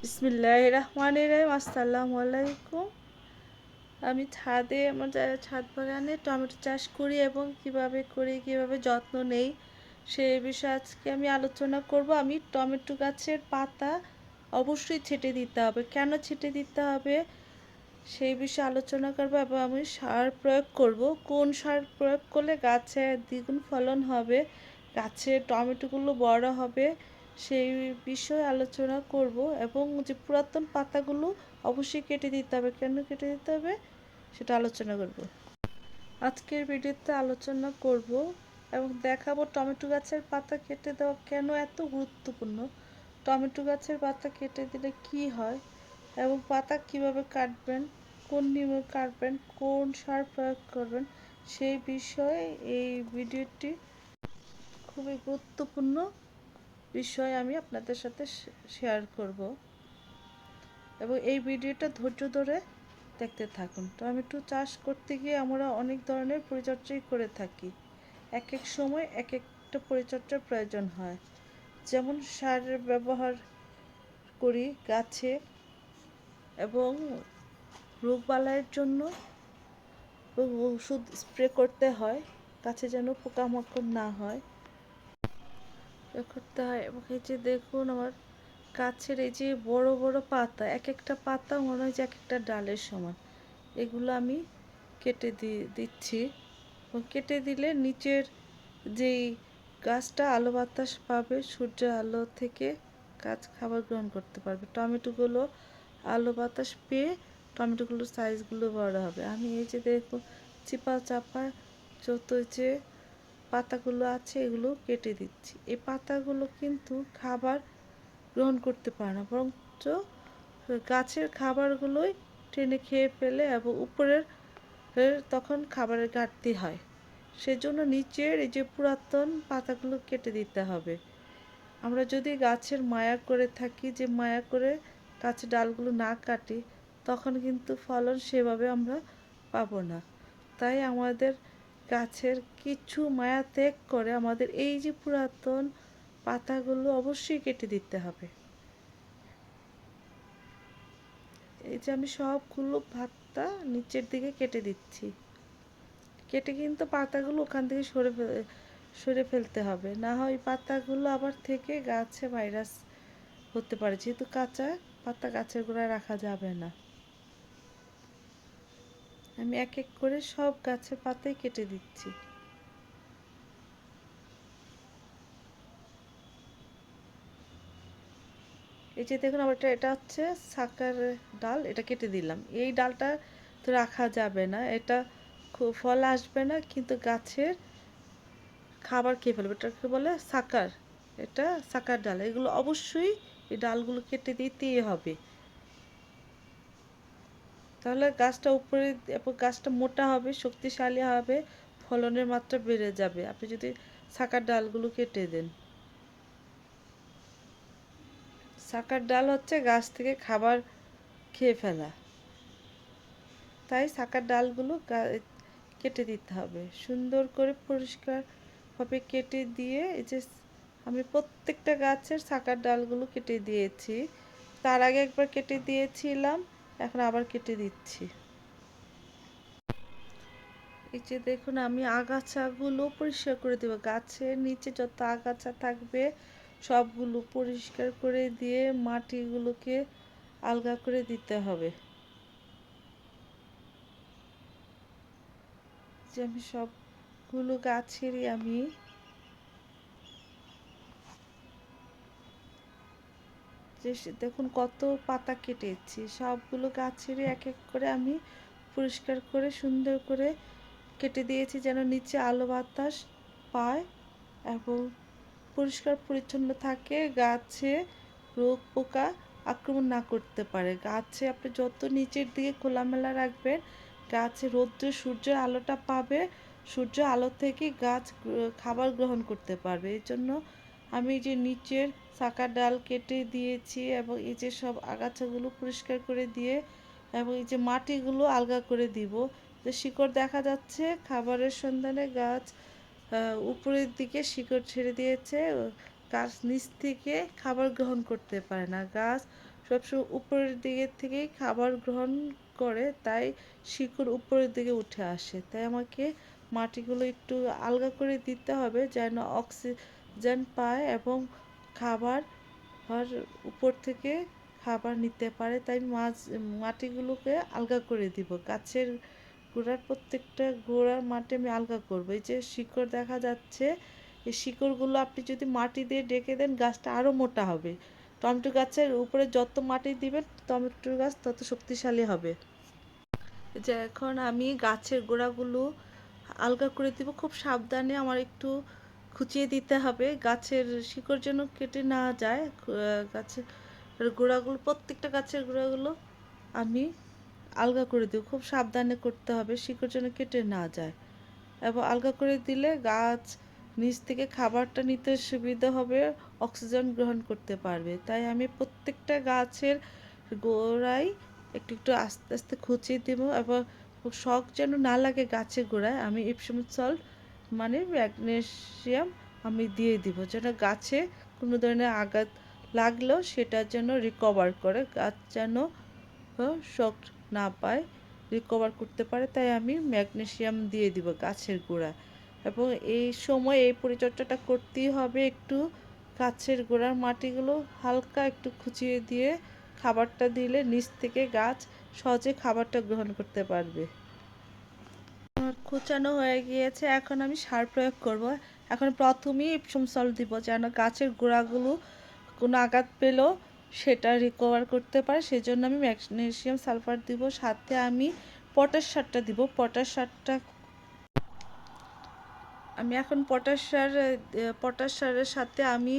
বিসমিল্লাহির রহমানির রহিম। আসসালামু আলাইকুম। আমি আমার ছাদ বাগানে টমেটো চাষ করি এবং কিভাবে যত্ন নেই সেই বিষয়ে আজকে আমি আলোচনা করব। আমি টমেটো গাছের পাতা অবশ্যই ছেটে দিতে হবে। কেন ছেটে দিতে হবে সেই বিষয়ে আলোচনা করব এবং আমি সার প্রয়োগ করব। কোন সার প্রয়োগ করলে গাছে দ্বিগুণ ফলন হবে, গাছের টমেটোগুলো বড় হবে সেই বিষয়ে আলোচনা করব। এবং যে পুরাতন পাতাগুলো অবশ্যই কেটে দিতে হবে। কেন কেটে দিতে হবে সেটা আলোচনা করব। আজকের ভিডিওতে আলোচনা করব এবং দেখাবো টমেটো গাছের পাতা কেটে দেওয়া কেন এত গুরুত্বপূর্ণ, টমেটো গাছের পাতা কেটে দিলে কি হয় এবং পাতা কিভাবে কাটবেন, কোন নিয়মে কাটবেন, কোন সার প্রয়োগ করবেন সেই বিষয়ে এই ভিডিওটি খুবই গুরুত্বপূর্ণ বিষয় আমি আপনাদের সাথে শেয়ার করব এবং এই ভিডিওটা ধৈর্য ধরে দেখতে থাকুন। টমেটো চাষ করতে গিয়ে আমরা অনেক ধরনের পরিচর্যাই করে থাকি। এক এক সময় এক একটা পরিচর্যার প্রয়োজন হয়। যেমন সারের ব্যবহার করি গাছে এবং রোগবালাইয়ের জন্য ওষুধ স্প্রে করতে হয় গাছে যেন পোকামাকড় না হয়, করতে হয়। এবং এই যে দেখুন আমার গাছের এই যে বড় বড় পাতা, এক একটা পাতা মনে হয় যে এক একটা ডালের সমান, এগুলো আমি কেটে দিচ্ছি। কেটে দিলে নিচের যেই গাছটা আলো বাতাস পাবে, সূর্যের আলো থেকে গাছ খাবার গ্রহণ করতে পারবে। টমেটোগুলো আলো বাতাস পেয়ে টমেটোগুলোর সাইজগুলো বড় হবে। আমি এই যে দেখুন চিপা চাপা যত যে পাতাগুলো আছে এগুলো কেটে দিচ্ছি। এই পাতাগুলো কিন্তু খাবার গ্রহণ করতে পারে না, বরঞ্চ গাছের খাবারগুলোই টেনে খেয়ে ফেলে এবং উপরের তখন খাবারের ঘাটতি হয়। সেজন্য নিচের এই যে পুরাতন পাতাগুলো কেটে দিতে হবে। আমরা যদি গাছের মায়া করে থাকি, যে মায়া করে গাছের ডালগুলো না কাটি, তখন কিন্তু ফলন সেভাবে আমরা পাবো না। তাই আমাদের গাছের কিছু মায়া ত্যাগ করে আমাদের এই যে পুরাতন পাতাগুলো অবশ্যই কেটে দিতে হবে। এই যে আমি সবগুলো পাতা নিচের দিকে কেটে দিচ্ছি। কেটে কিন্তু পাতাগুলো ওখান থেকে সরে ফেলতে হবে, না হয় পাতাগুলো আবার থেকে গাছে ভাইরাস হতে পারে, যেহেতু কাঁচা পাতা গাছের গোড়ায় রাখা যাবে না। আমি এক এক করে সব গাছের পাতাই কেটে দিচ্ছি। এই যে দেখুন আমার এটা হচ্ছে সাকার ডাল, এটা কেটে দিলাম। এই ডালটা তো রাখা যাবে না, এটা খুব ফল আসবে না, কিন্তু গাছের খাবার খেয়ে ফেলবে। এটাকে বলে সাকার, এটা সাকার ডাল। এগুলো অবশ্যই এই ডালগুলো কেটে দিতেই হবে, তাহলে গাছটা উপরে এবং গাছটা মোটা হবে, শক্তিশালী হবে, ফলনের মাত্রা বেড়ে যাবে আপনি যদি সাকার ডালগুলো কেটে দেন। সাকার ডাল হচ্ছে গাছ থেকে খাবার খেয়ে ফেলা, তাই সাকার ডালগুলো কেটে দিতে হবে। সুন্দর করে পরিষ্কারভাবে কেটে দিয়ে এই যে আমি প্রত্যেকটা গাছের সাকার ডালগুলো কেটে দিয়েছি। তার আগে একবার কেটে দিয়েছিলাম, এখন আবার কেটে দিচ্ছি। এই যে দেখুন আমি আগাছাগুলো পরিষ্কার করে দেবো। গাছের নিচে যত আগাছা থাকবে সবগুলো পরিষ্কার করে দিয়ে মাটিগুলোকে আলগা করে দিতে হবে। যে আমি সবগুলো গাছেরই আমি যে দেখুন কত পাতা কেটেছি, সবগুলো গাছেরই এক এক করে আমি পরিষ্কার করে সুন্দর করে কেটে দিয়েছি, যেন নিচে আলো বাতাস পায় এবং পরিষ্কার পরিচ্ছন্ন থাকে, গাছে রোগ পোকা আক্রমণ না করতে পারে। গাছে আপনি যত নিচের দিকে খোলামেলা রাখবেন, গাছে সূর্যের আলোটা পাবে, সূর্য আলো থেকে গাছ খাবার গ্রহণ করতে পারবে। এই জন্য আমি যে নিচের শাখার ডাল কেটে দিয়েছি এবং এই যে সব আগাছাগুলো পরিষ্কার করে দিয়ে এবং এই যে মাটিগুলো আলগা করে দিব। যে শিকড় দেখা যাচ্ছে, খাবারের সন্ধানে গাছ উপরের দিকে শিকড় ছেড়ে দিয়েছে, গাছ নিচ থেকে খাবার গ্রহণ করতে পারে না, গাছ সবসময় উপরের দিকে থেকেই খাবার গ্রহণ করে, তাই শিকড় উপরের দিকে উঠে আসে। তাই আমাকে মাটিগুলো একটু আলগা করে দিতে হবে যেন অক্সিজেন পায় এবং খাবার আর উপর থেকে খাবার নিতে পারে। তাই মাটিগুলোকে আলগা করে দিব। গাছের গোড়ার প্রত্যেকটা গোড়ার মাটি আমি আলগা করবো। এই যে শিকড় দেখা যাচ্ছে, এই শিকড়গুলো আপনি যদি মাটি দিয়ে ডেকে দেন গাছটা আরও মোটা হবে। টমেটো গাছের উপরে যত মাটি দিবেন টমেটো গাছ তত শক্তিশালী হবে। যে এখন আমি গাছের গোড়াগুলো আলগা করে দিব। খুব সাবধানে আমার একটু খুঁচিয়ে দিতে হবে গাছের শিকড় যেন কেটে না যায়। গাছের গোড়াগুলো, প্রত্যেকটা গাছের গোড়াগুলো আমি আলগা করে দেব। খুব সাবধানে করতে হবে শিকড় যেন কেটে না যায়। এবং আলগা করে দিলে গাছ নিচ থেকে খাবারটা নিতে সুবিধা হবে, অক্সিজেন গ্রহণ করতে পারবে। তাই আমি প্রত্যেকটা গাছের গোড়ায় একটু একটু আস্তে আস্তে খুঁচিয়ে দেব। এবং শক যেন না লাগে গাছের গোড়ায়, আমি ইপসম সল্ট মানে ম্যাগনেসিয়াম আমি দিয়ে দিব, যেন গাছে কোনো ধরনের আঘাত লাগলেও সেটা যেন রিকভার করে, গাছ যেন শক না পায়, রিকভার করতে পারে। তাই আমি ম্যাগনেসিয়াম দিয়ে দিব গাছের গোড়ায়। এবং এই সময় এই পরিচর্যাটা করতেই হবে। একটু গাছের গোড়ার মাটিগুলো হালকা একটু খুঁচিয়ে দিয়ে খাবারটা দিলে নিচ থেকে গাছ সহজে খাবারটা গ্রহণ করতে পারবে। আমার খোঁচানো হয়ে গিয়েছে, এখন আমি সার প্রয়োগ করব। এখন প্রথমেই এপসম সল্ট দিব যেন গাছের গোড়াগুলো কোনো আঘাত পেলেও সেটা রিকভার করতে পারে। সেজন্য আমি ম্যাগনেসিয়াম সালফার দিব, সাথে আমি পটাশ সারটা দিব। আমি এখন পটাশ সারের সাথে আমি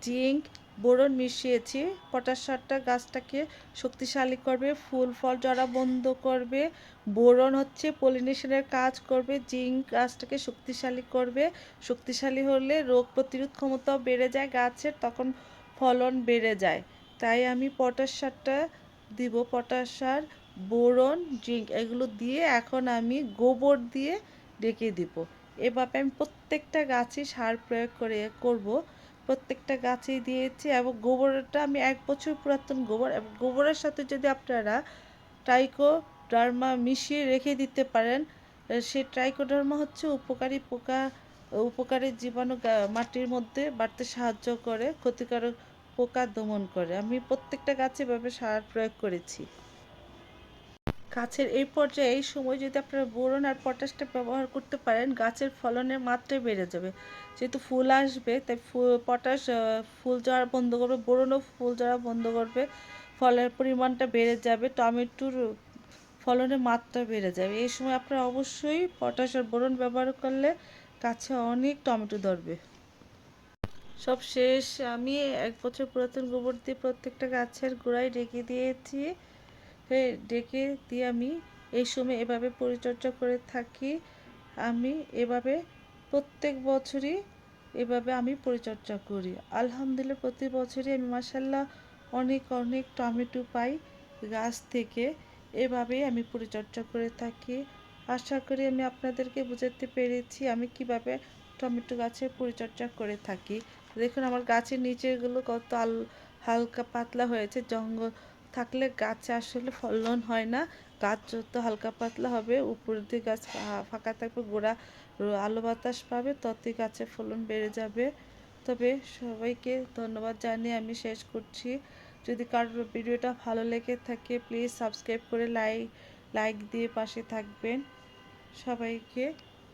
জিঙ্ক বোরন মিশিয়েছি। পটাশ সারটা গাছটাকে শক্তিশালী করবে, ফুল ফল ঝরা বন্ধ করবে। বোরন হচ্ছে পলিনেশনের কাজ করবে। জিঙ্ক গাছটাকে শক্তিশালী করবে। শক্তিশালী হলে রোগ প্রতিরোধ ক্ষমতাও বেড়ে যায় গাছের, তখন ফলন বেড়ে যায়। তাই আমি পটাশ সারটা দিব। পটাশ সার, বোরন, জিঙ্ক এগুলো দিয়ে এখন আমি গোবর দিয়ে ডেকে দিব। এভাবে আমি প্রত্যেকটা গাছে সার প্রয়োগ করব। প্রত্যেকটা গাছেই দিয়েছি। এবং গোবরটা আমি 1 বছর পুরাতন গোবর, এবং গোবরের সাথে যদি আপনারা ট্রাইকোডার্মা মিশিয়ে রেখে দিতে পারেন। সেই ট্রাইকোডার্মা হচ্ছে উপকারী জীবাণু মাটির মধ্যে বাড়তে সাহায্য করে, ক্ষতিকারক পোকা দমন করে। আমি প্রত্যেকটা গাছে এভাবে সার প্রয়োগ করেছি। গাছের এই পর্যায়ে এই সময় যদি আপনারা বোরন আর পটাশটা ব্যবহার করতে পারেন, গাছের ফলনের মাত্রা বেড়ে যাবে। যেহেতু ফুল আসবে তাই পটাশ ফুল ঝরা বন্ধ করবে, বোরনও ফুল ঝরা বন্ধ করবে, ফলের পরিমাণটা বেড়ে যাবে, টমেটোর ফলনের মাত্রা বেড়ে যাবে। এই সময় আপনারা অবশ্যই পটাশ আর বোরন ব্যবহার করলে গাছে অনেক টমেটো ধরবে। সব শেষ, আমি 1 বছর পুরাতন গোবর দিয়ে প্রত্যেকটা গাছের গোড়ায় রেখে দিয়েছি। ডেকে দিয়ে আমি এই সময় এভাবে পরিচর্যা করে থাকি। আমি এভাবে প্রত্যেক বছরই এভাবে আমি পরিচর্যা করি। আলহামদুলিল্লাহ প্রতি বছরই আমি মাশাআল্লাহ অনেক অনেক টমেটো পাই গাছ থেকে। এভাবেই আমি পরিচর্যা করে থাকি। আশা করি আমি আপনাদেরকে বোঝাতে পেরেছি আমি কিভাবে টমেটো গাছের পরিচর্যা করে থাকি। দেখুন আমার গাছের নিচেগুলো কত হালকা পাতলা হয়েছে। জঙ্গল থাকলে গাছে আসলে ফলন হয় না। গাছ যত হালকা পাতলা হবে, উপর দিয়ে গাছ ফাঁকা থাকবে, গোড়া আলো বাতাস পাবে, ততই গাছের ফলন বেড়ে যাবে। তবে সবাইকে ধন্যবাদ জানিয়ে আমি শেষ করছি। যদি কারোর ভিডিওটা ভালো লেগে থাকে প্লিজ সাবস্ক্রাইব করে লাইক দিয়ে পাশে থাকবেন। সবাইকে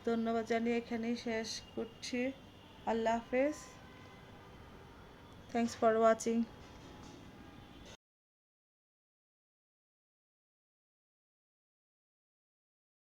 ধন্যবাদ জানিয়ে এখানেই শেষ করছি। আল্লাহ হাফেজ। Thanks for watching.